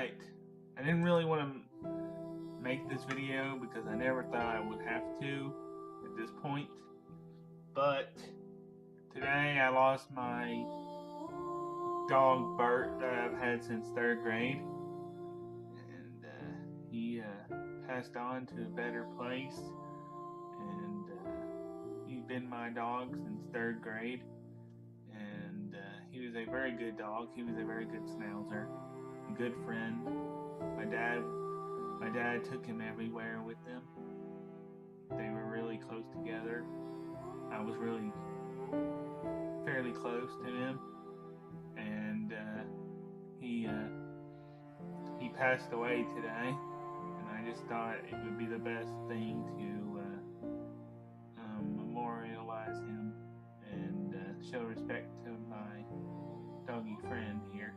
Alright, I didn't really want to make this video because I never thought I would have to at this point, but today I lost my dog Bert that I've had since 3rd grade, and he passed on to a better place, and he's been my dog since 3rd grade, and he was a very good dog. He was a very good schnauzer, a good friend. My dad took him everywhere with them. They were really close together. I was really fairly close to him, and he passed away today, and I just thought it would be the best thing to memorialize him and show respect to my doggy friend here,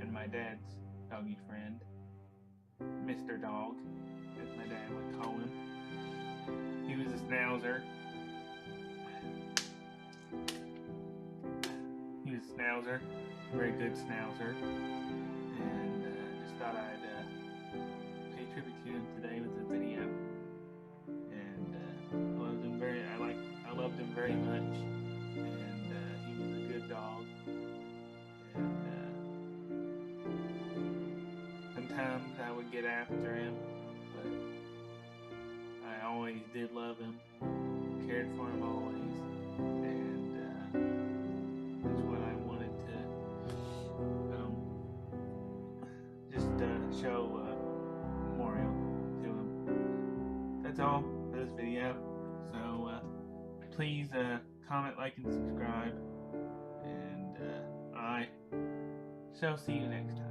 and my dad's doggy friend, Mr. Dog, as my dad would call him. He was a schnauzer. He was a schnauzer, a very good schnauzer, and just thought I'd pay tribute to him today with a video. And I loved him very much, and he was a good dog. And sometimes I would get after him, but I always did love him, cared for him always, and that's what I wanted to just show a memorial to him. That's all for this video. So please comment, like, and subscribe, and I shall see you next time.